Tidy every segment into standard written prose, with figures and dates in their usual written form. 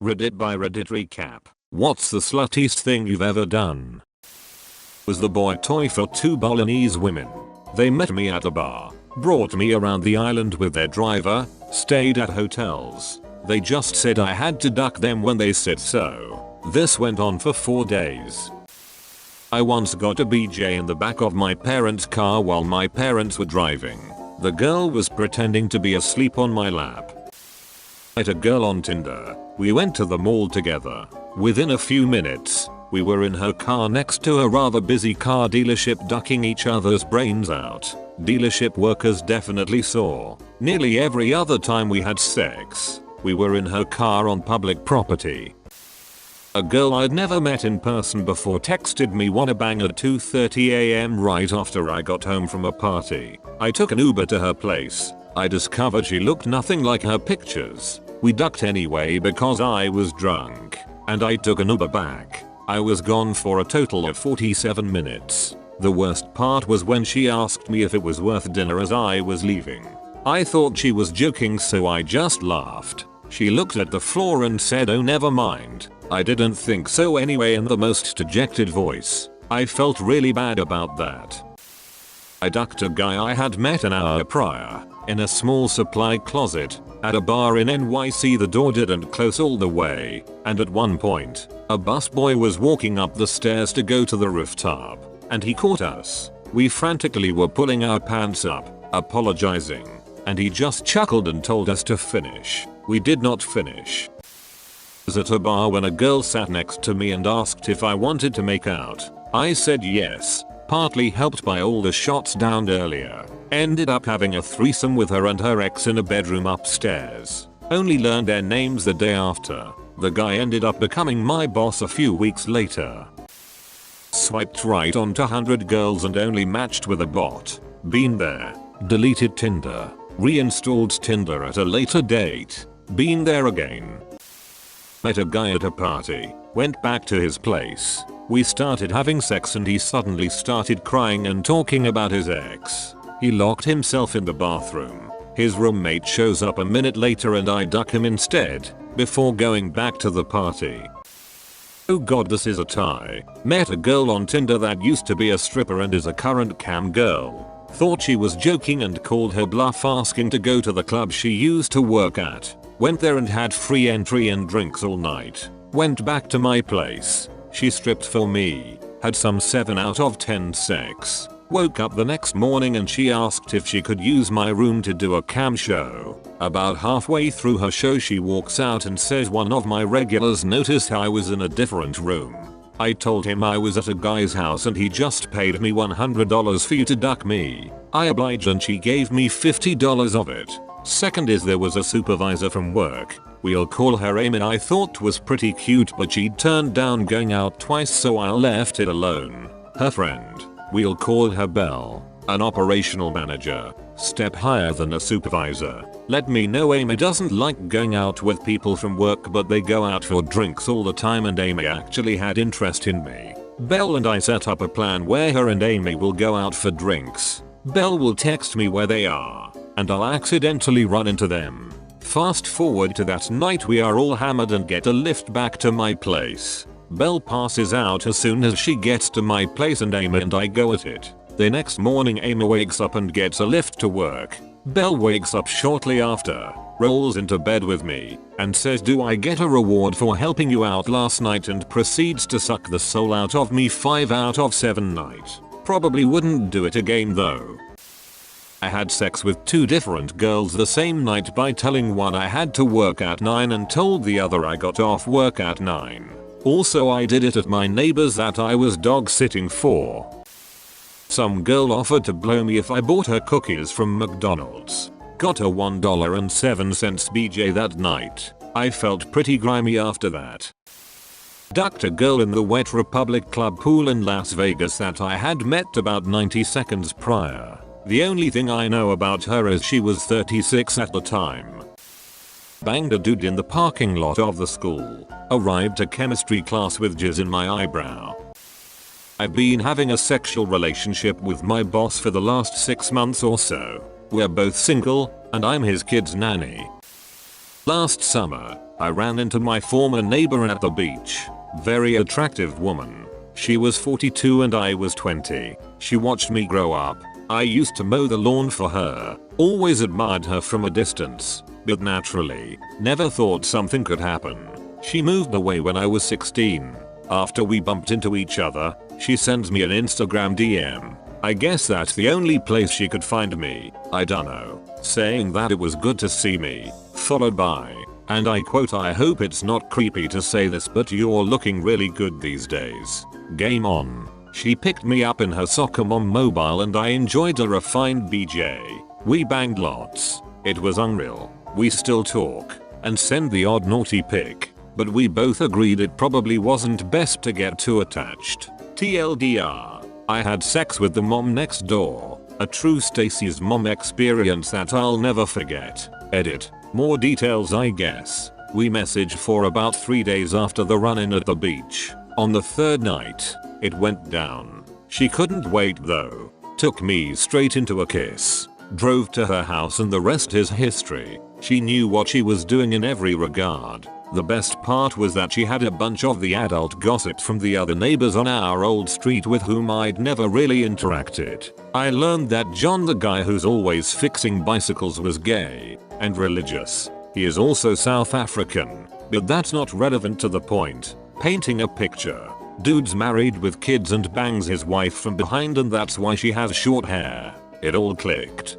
Reddit by Reddit recap. What's the sluttiest thing you've ever done? Was the boy toy for two Balinese women. They met me at a bar, brought me around the island with their driver, stayed at hotels. They just said I had to duck them when they said so. This went on for 4 days. I once got a BJ in the back of my parents' car while my parents were driving. The girl was pretending to be asleep on my lap. Met a girl on Tinder. We went to the mall together. Within a few minutes, we were in her car next to a rather busy car dealership ducking each other's brains out. Dealership workers definitely saw. Nearly every other time we had sex, we were in her car on public property. A girl I'd never met in person before texted me wanna bang at 2:30 AM right after I got home from a party. I took an Uber to her place. I discovered she looked nothing like her pictures. We ducked anyway because I was drunk, and I took an Uber back. I was gone for a total of 47 minutes. The worst part was when she asked me if it was worth dinner as I was leaving. I thought she was joking, so I just laughed. She looked at the floor and said, "Oh, never mind." I didn't think so anyway in the most dejected voice. I felt really bad about that. I ducked a guy I had met an hour prior in a small supply closet at a bar in NYC. The door didn't close all the way, and at one point, a busboy was walking up the stairs to go to the rooftop, and he caught us. We frantically were pulling our pants up, apologizing, and he just chuckled and told us to finish. We did not finish. I was at a bar when a girl sat next to me and asked if I wanted to make out. I said yes, partly helped by all the shots downed earlier. Ended up having a threesome with her and her ex in a bedroom upstairs. Only learned their names the day after. The guy ended up becoming my boss a few weeks later. Swiped right onto 100 girls and only matched with a bot. Been there. Deleted Tinder. Reinstalled Tinder at a later date. Been there again. Met a guy at a party. Went back to his place. We started having sex and he suddenly started crying and talking about his ex. He locked himself in the bathroom. His roommate shows up a minute later and I duck him instead, before going back to the party. Oh god, this is a tie. Met a girl on Tinder that used to be a stripper and is a current cam girl. Thought she was joking and called her bluff asking to go to the club she used to work at. Went there and had free entry and drinks all night. Went back to my place. She stripped for me. Had some 7 out of 10 sex. Woke up the next morning and she asked if she could use my room to do a cam show. About halfway through her show she walks out and says one of my regulars noticed I was in a different room. I told him I was at a guy's house and he just paid me $100 for you to duck me. I obliged and she gave me $50 of it. Second is there was a supervisor from work. We'll call her Amy. I thought was pretty cute but she'd turned down going out twice so I left it alone. Her friend. We'll call her Belle, an operational manager, step higher than a supervisor. Let me know Amy doesn't like going out with people from work but they go out for drinks all the time and Amy actually had interest in me. Belle and I set up a plan where her and Amy will go out for drinks. Belle will text me where they are, and I'll accidentally run into them. Fast forward to that night, we are all hammered and get a lift back to my place. Belle passes out as soon as she gets to my place and Amy and I go at it. The next morning Amy wakes up and gets a lift to work. Belle wakes up shortly after, rolls into bed with me, and says, "Do I get a reward for helping you out last night?" and proceeds to suck the soul out of me 5 out of 7 night. Probably wouldn't do it again though. I had sex with 2 different girls the same night by telling one I had to work at 9 and told the other I got off work at 9. Also I did it at my neighbor's that I was dog sitting for. Some girl offered to blow me if I bought her cookies from McDonald's. Got a $1.07 BJ that night. I felt pretty grimy after that. Ducked a girl in the Wet Republic Club pool in Las Vegas that I had met about 90 seconds prior. The only thing I know about her is she was 36 at the time. Banged a dude in the parking lot of the school. Arrived to chemistry class with jizz in my eyebrow. I've been having a sexual relationship with my boss for the last 6 months or so. We're both single, and I'm his kid's nanny. Last summer, I ran into my former neighbor at the beach. Very attractive woman. She was 42 and I was 20. She watched me grow up. I used to mow the lawn for her. Always admired her from a distance. But naturally, never thought something could happen. She moved away when I was 16. After we bumped into each other, she sends me an Instagram DM. I guess that's the only place she could find me. I dunno. Saying that it was good to see me. Followed by, and I quote, "I hope it's not creepy to say this, but you're looking really good these days. Game on." She picked me up in her soccer mom mobile and I enjoyed a refined BJ. We banged lots. It was unreal. We still talk and send the odd naughty pic, but we both agreed it probably wasn't best to get too attached. TLDR, I had sex with the mom next door. A true Stacy's mom experience that I'll never forget. Edit. More details I guess. We messaged for about 3 days after the run-in at the beach. On the third night, it went down. She couldn't wait though. Took me straight into a kiss. Drove to her house and the rest is history. She knew what she was doing in every regard. The best part was that she had a bunch of the adult gossip from the other neighbors on our old street with whom I'd never really interacted. I learned that John, the guy who's always fixing bicycles, was gay and religious. He is also South African, but that's not relevant to the point. Painting a picture. Dude's married with kids and bangs his wife from behind and that's why she has short hair. It all clicked.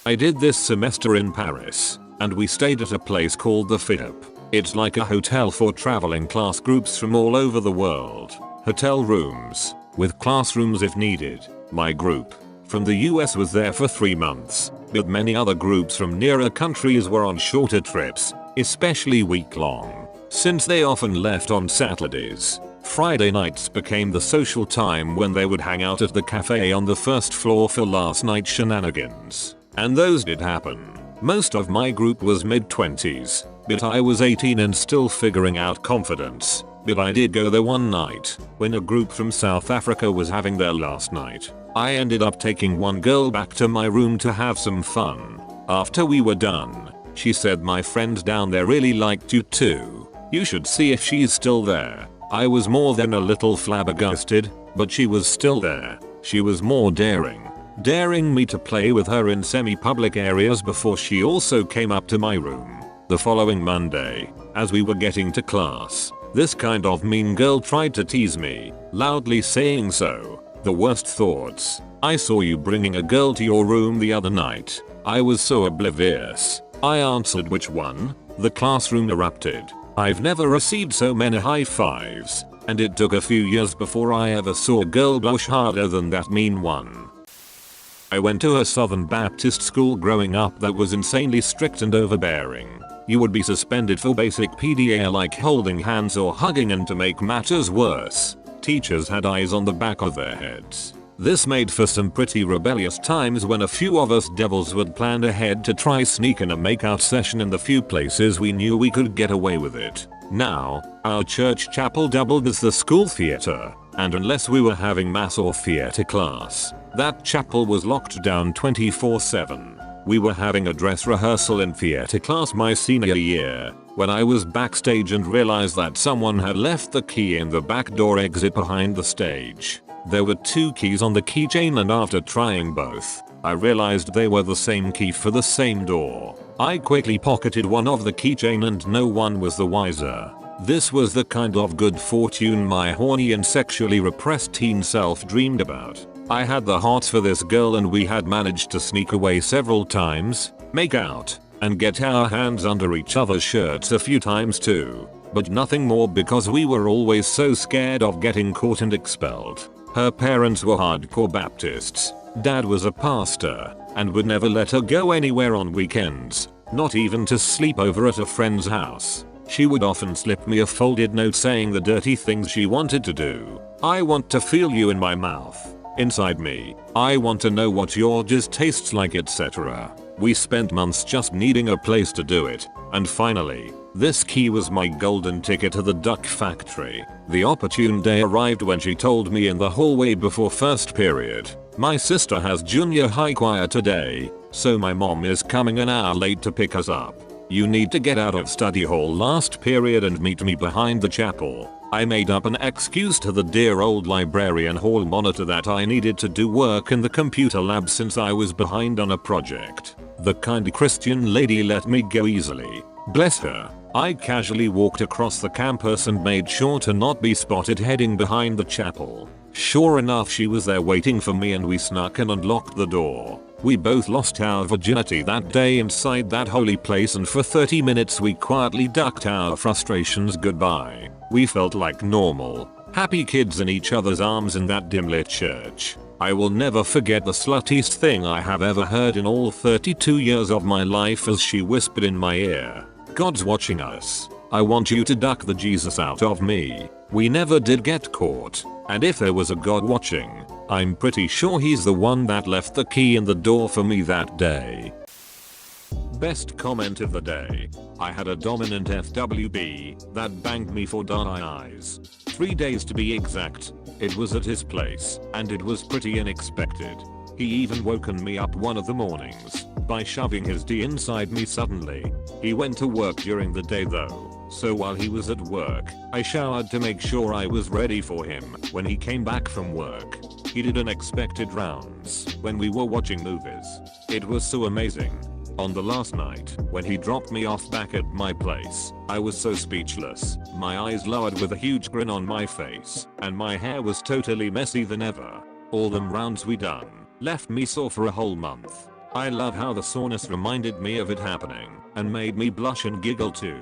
I did this semester in Paris, and we stayed at a place called the FIP. It's like a hotel for traveling class groups from all over the world. Hotel rooms, with classrooms if needed. My group from the US was there for 3 months, but many other groups from nearer countries were on shorter trips, especially week-long, since they often left on Saturdays. Friday nights became the social time when they would hang out at the cafe on the first floor for last night shenanigans. And those did happen. Most of my group was mid-20s, but I was 18 and still figuring out confidence. But I did go there one night, when a group from South Africa was having their last night. I ended up taking one girl back to my room to have some fun. After we were done, she said, "My friend down there really liked you too. You should see if she's still there." I was more than a little flabbergasted, but she was still there. She was more daring me to play with her in semi-public areas before she also came up to my room. The following Monday, as we were getting to class, this kind of mean girl tried to tease me, loudly saying, "So, the worst thoughts. I saw you bringing a girl to your room the other night." I was so oblivious. I answered, "Which one?" The classroom erupted. I've never received so many high fives, and it took a few years before I ever saw a girl blush harder than that mean one. I went to a Southern Baptist school growing up that was insanely strict and overbearing. You would be suspended for basic PDA like holding hands or hugging, and to make matters worse, teachers had eyes on the back of their heads. This made for some pretty rebellious times when a few of us devils would plan ahead to try sneak in a makeout session in the few places we knew we could get away with it. Now, our church chapel doubled as the school theater, and unless we were having mass or theater class, that chapel was locked down 24/7. We were having a dress rehearsal in theater class my senior year, when I was backstage and realized that someone had left the key in the back door exit behind the stage. There were 2 keys on the keychain, and after trying both, I realized they were the same key for the same door. I quickly pocketed one of the keychain and no one was the wiser. This was the kind of good fortune my horny and sexually repressed teen self dreamed about. I had the hots for this girl and we had managed to sneak away several times, make out, and get our hands under each other's shirts a few times too. But nothing more because we were always so scared of getting caught and expelled. Her parents were hardcore Baptists. Dad was a pastor and would never let her go anywhere on weekends, not even to sleep over at a friend's house. She would often slip me a folded note saying the dirty things she wanted to do. "I want to feel you in my mouth. Inside me. I want to know what your jizz tastes like, etc." We spent months just needing a place to do it, and finally, this key was my golden ticket to the duck factory. The opportune day arrived when she told me in the hallway before first period, "My sister has junior high choir today, so my mom is coming an hour late to pick us up." You need to get out of study hall last period and meet me behind the chapel. I made up an excuse to the dear old librarian hall monitor that I needed to do work in the computer lab since I was behind on a project. The kind Christian lady let me go easily. Bless her. I casually walked across the campus and made sure to not be spotted heading behind the chapel. Sure enough, she was there waiting for me and we snuck in and locked the door. We both lost our virginity that day inside that holy place, and for 30 minutes we quietly ducked our frustrations goodbye. We felt like normal, happy kids in each other's arms in that dim-lit church. I will never forget the sluttiest thing I have ever heard in all 32 years of my life as she whispered in my ear, "God's watching us. I want you to duck the Jesus out of me." We never did get caught, and if there was a God watching, I'm pretty sure he's the one that left the key in the door for me that day. Best comment of the day. I had a dominant FWB that banged me for eyes. 3 days to be exact. It was at his place, and it was pretty unexpected. He even woken me up one of the mornings by shoving his D inside me suddenly. He went to work during the day though, so while he was at work, I showered to make sure I was ready for him when he came back from work. He did unexpected rounds when we were watching movies. It was so amazing. On the last night, when he dropped me off back at my place, I was so speechless, my eyes lowered with a huge grin on my face, and my hair was totally messy than ever. All them rounds we done left me sore for a whole month. I love how the soreness reminded me of it happening and made me blush and giggle too.